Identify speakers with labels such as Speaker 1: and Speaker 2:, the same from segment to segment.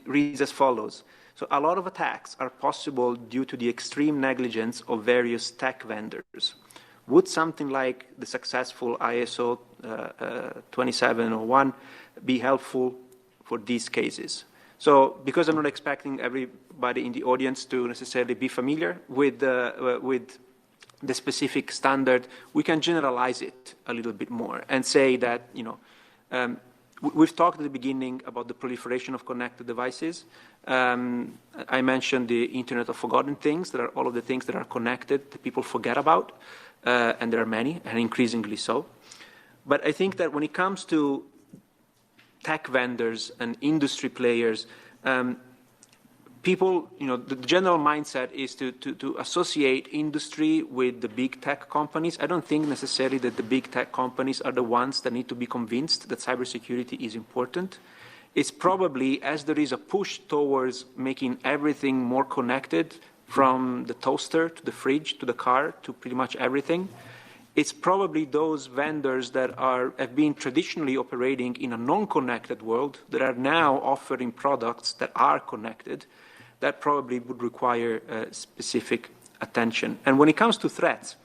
Speaker 1: reads as follows. So a lot of attacks are possible due to the extreme negligence of various tech vendors. Would something like the successful ISO 2701 be helpful for these cases? So because I'm not expecting everybody in the audience to necessarily be familiar with the specific standard, we can generalize it a little bit more and say that, we've talked at the beginning about the proliferation of connected devices. I mentioned the Internet of Forgotten Things. That are all of the things that are connected that people forget about, and there are many, and increasingly so. But I think that when it comes to tech vendors and industry players, people, the general mindset is to associate industry with the big tech companies. I don't think necessarily that the big tech companies are the ones that need to be convinced that cybersecurity is important. It's probably, as there is a push towards making everything more connected, from the toaster to the fridge to the car to pretty much everything, it's probably those vendors that have been traditionally operating in a non-connected world that are now offering products that are connected. That probably would require specific attention. And when it comes to threats,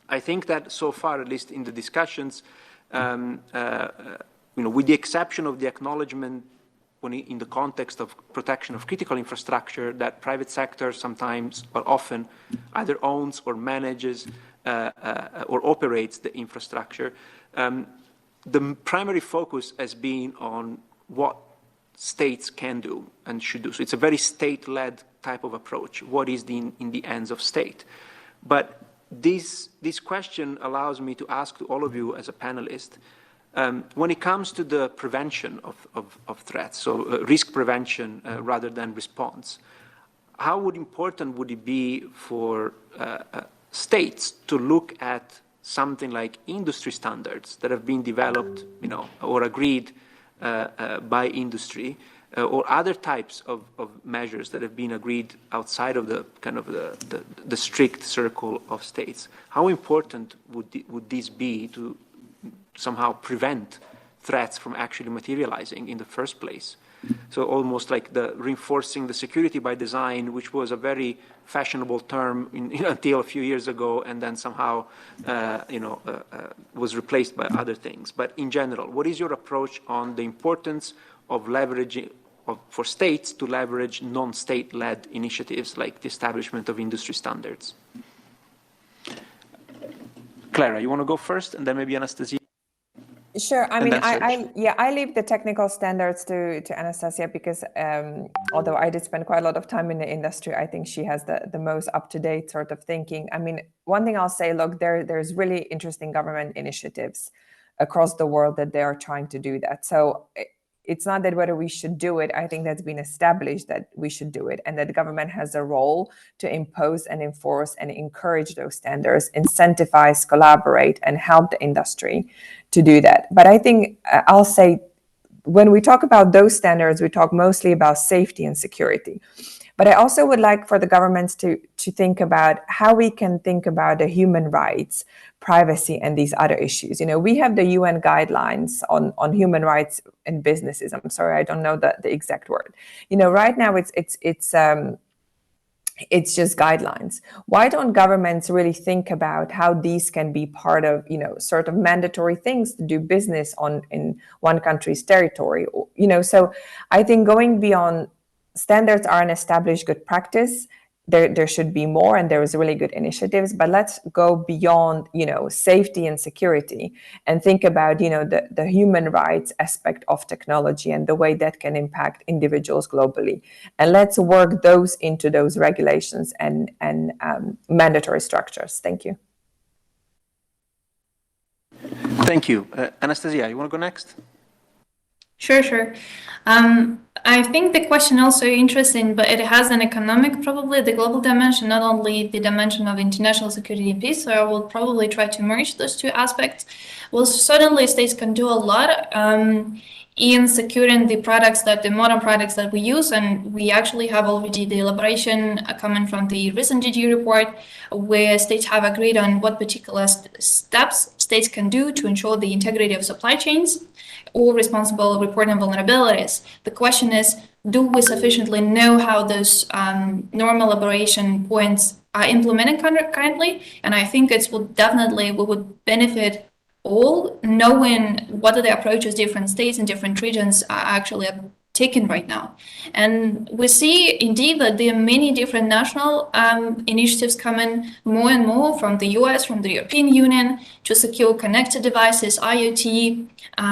Speaker 1: I think that so far, at least in the discussions, with the exception of the acknowledgement in the context of protection of critical infrastructure, that private sector sometimes or often either owns or manages or operates the infrastructure, the primary focus has been on what states can do and should do. So it's a very state-led type of approach. What is in the hands of state? But this question allows me to ask to all of you as a panelist, when it comes to the prevention of threats, so risk prevention rather than response, how important would it be for states to look at something like industry standards that have been developed, or agreed by industry, or other types of measures that have been agreed outside of the kind of the strict circle of states? How important would this be to somehow prevent threats from actually materializing in the first place? So almost like the reinforcing the security by design, which was a very fashionable term until a few years ago, and then somehow was replaced by other things. But in general, what is your approach on the importance of leveraging for states to leverage non-state-led initiatives like the establishment of industry standards? Clara, you want to go first, and then maybe Anastasia?
Speaker 2: Sure. I mean, I leave the technical standards to Anastasia because although I did spend quite a lot of time in the industry, I think she has the most up-to-date sort of thinking. I mean, one thing I'll say, look, there's really interesting government initiatives across the world that they are trying to do that. So it's not that whether we should do it. I think that's been established that we should do it, and that the government has a role to impose and enforce and encourage those standards, incentivize, collaborate, and help the industry to do that. But I think I'll say when we talk about those standards, we talk mostly about safety and security. But I also would like for the governments to think about how we can think about the human rights, privacy, and these other issues. We have the UN guidelines on human rights in businesses. I'm sorry, I don't know the exact word. Right now it's just guidelines. Why don't governments really think about how these can be part of, sort of mandatory things to do business in one country's territory? So I think going beyond standards are an established good practice. There should be more, and there is really good initiatives, but let's go beyond, safety and security and think about, the human rights aspect of technology and the way that can impact individuals globally. And let's work those into those regulations and mandatory structures. Thank you.
Speaker 1: Thank you. Anastasia, you want to go next?
Speaker 3: Sure. I think the question also interesting, but it has an economic, probably the global dimension, not only the dimension of international security and peace. So I will probably try to merge those two aspects. Well, certainly states can do a lot in securing the modern products that we use. And we actually have already the elaboration coming from the recent GG report, where states have agreed on what particular steps states can do to ensure the integrity of supply chains or responsible reporting vulnerabilities. The question is, do we sufficiently know how those normal operation points are implemented currently? And I think we would benefit all knowing what are the approaches different states and different regions are actually taken right now. And we see indeed that there are many different national initiatives coming more and more from the US, from the European Union to secure connected devices, IoT.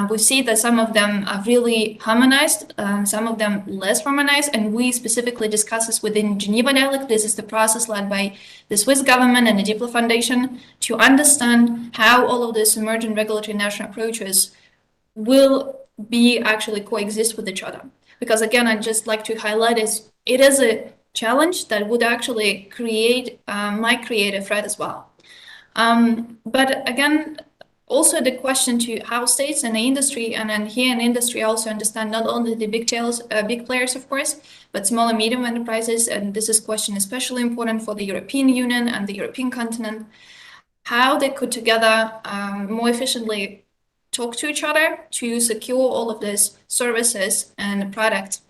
Speaker 3: We see that some of them are really harmonized, some of them less harmonized, and we specifically discuss this within Geneva Dialogue. This is the process led by the Swiss government and the DIPLO Foundation to understand how all of these emerging regulatory national approaches will be actually coexist with each other. Because again, I'd just like to highlight it is a challenge that would actually might create a threat as well. But again, also the question to how states and the industry, and then here in industry also understand not only the big players, of course, but small and medium enterprises, and this is question especially important for the European Union and the European continent, how they could together more efficiently talk to each other to secure all of these services and products.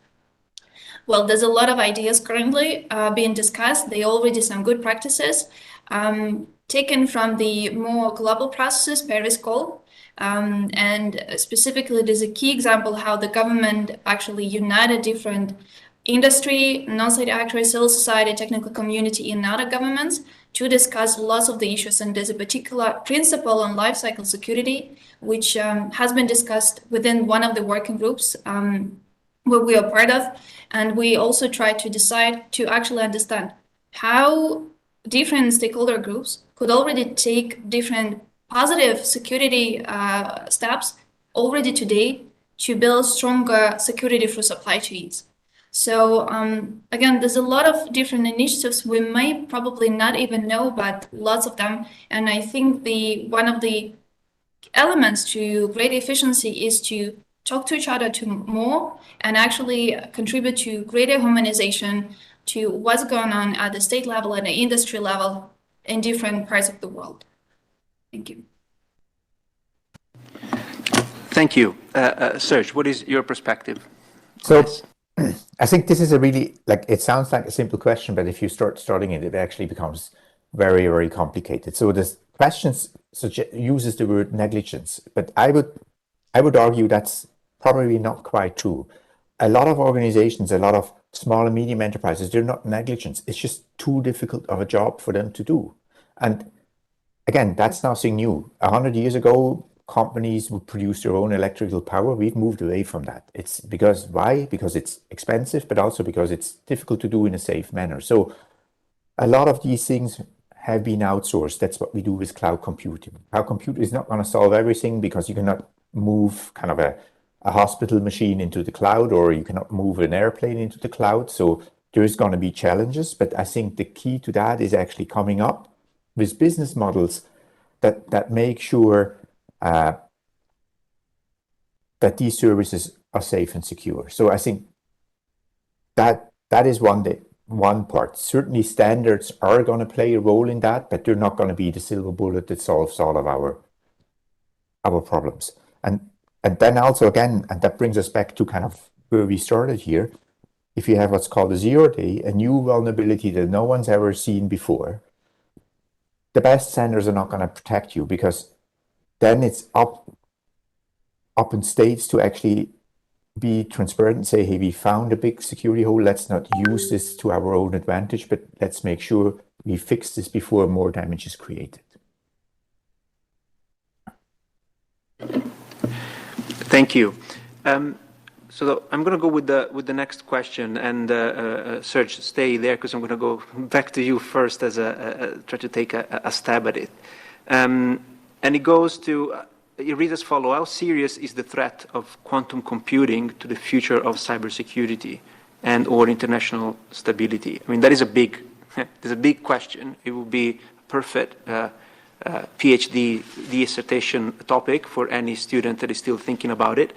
Speaker 3: Well, there's a lot of ideas currently being discussed. There are already some good practices taken from the more global processes, Paris Call. And specifically, there's a key example how the government actually united different industry, non-state actors, civil society, technical community, and other governments to discuss lots of the issues. And there's a particular principle on lifecycle security, which has been discussed within one of the working groups where we are part of. And we also try to decide to actually understand how different stakeholder groups could already take different positive security steps already today to build stronger security through supply chains. So again, there's a lot of different initiatives we may probably not even know, but lots of them. And I think one of the elements to great efficiency is to talk to each other more and actually contribute to greater harmonization to what's going on at the state level and the industry level in different parts of the world. Thank you.
Speaker 1: Thank you. Serge, what is your perspective?
Speaker 4: So I think this is a really, it sounds like a simple question, but if you start studying it, it actually becomes very, very complicated. So the questions uses the word negligence, but I would argue that's probably not quite true. A lot of organizations, a lot of small and medium enterprises, they're not negligent. It's just too difficult of a job for them to do. And again, that's nothing new. 100 years ago, companies would produce their own electrical power. We've moved away from that. It's because, why? Because it's expensive, but also because it's difficult to do in a safe manner. So a lot of these things have been outsourced. That's what we do with cloud computing. Cloud computing is not going to solve everything because you cannot move kind of a hospital machine into the cloud, or you cannot move an airplane into the cloud. So there is going to be challenges, but I think the key to that is actually coming up with business models that make sure that these services are safe and secure. So I think that is one part. Certainly standards are going to play a role in that, but they're not going to be the silver bullet that solves all of our problems. And then also, again, and that brings us back to kind of where we started here, if you have what's called a 0 day, a new vulnerability that no one's ever seen before, the best standards are not going to protect you, because then it's up in states to actually be transparent and say, hey, we found a big security hole. Let's not use this to our own advantage, but let's make sure we fix this before more damage is created.
Speaker 1: Thank you. So I'm going to go with the next question, and Serge, stay there because I'm going to go back to you first as try to take a stab at it. And it goes to, it reads as follows: how serious is the threat of quantum computing to the future of cybersecurity and/or international stability? I mean, that is there's a big question. It will be perfect PhD dissertation topic for any student that is still thinking about it.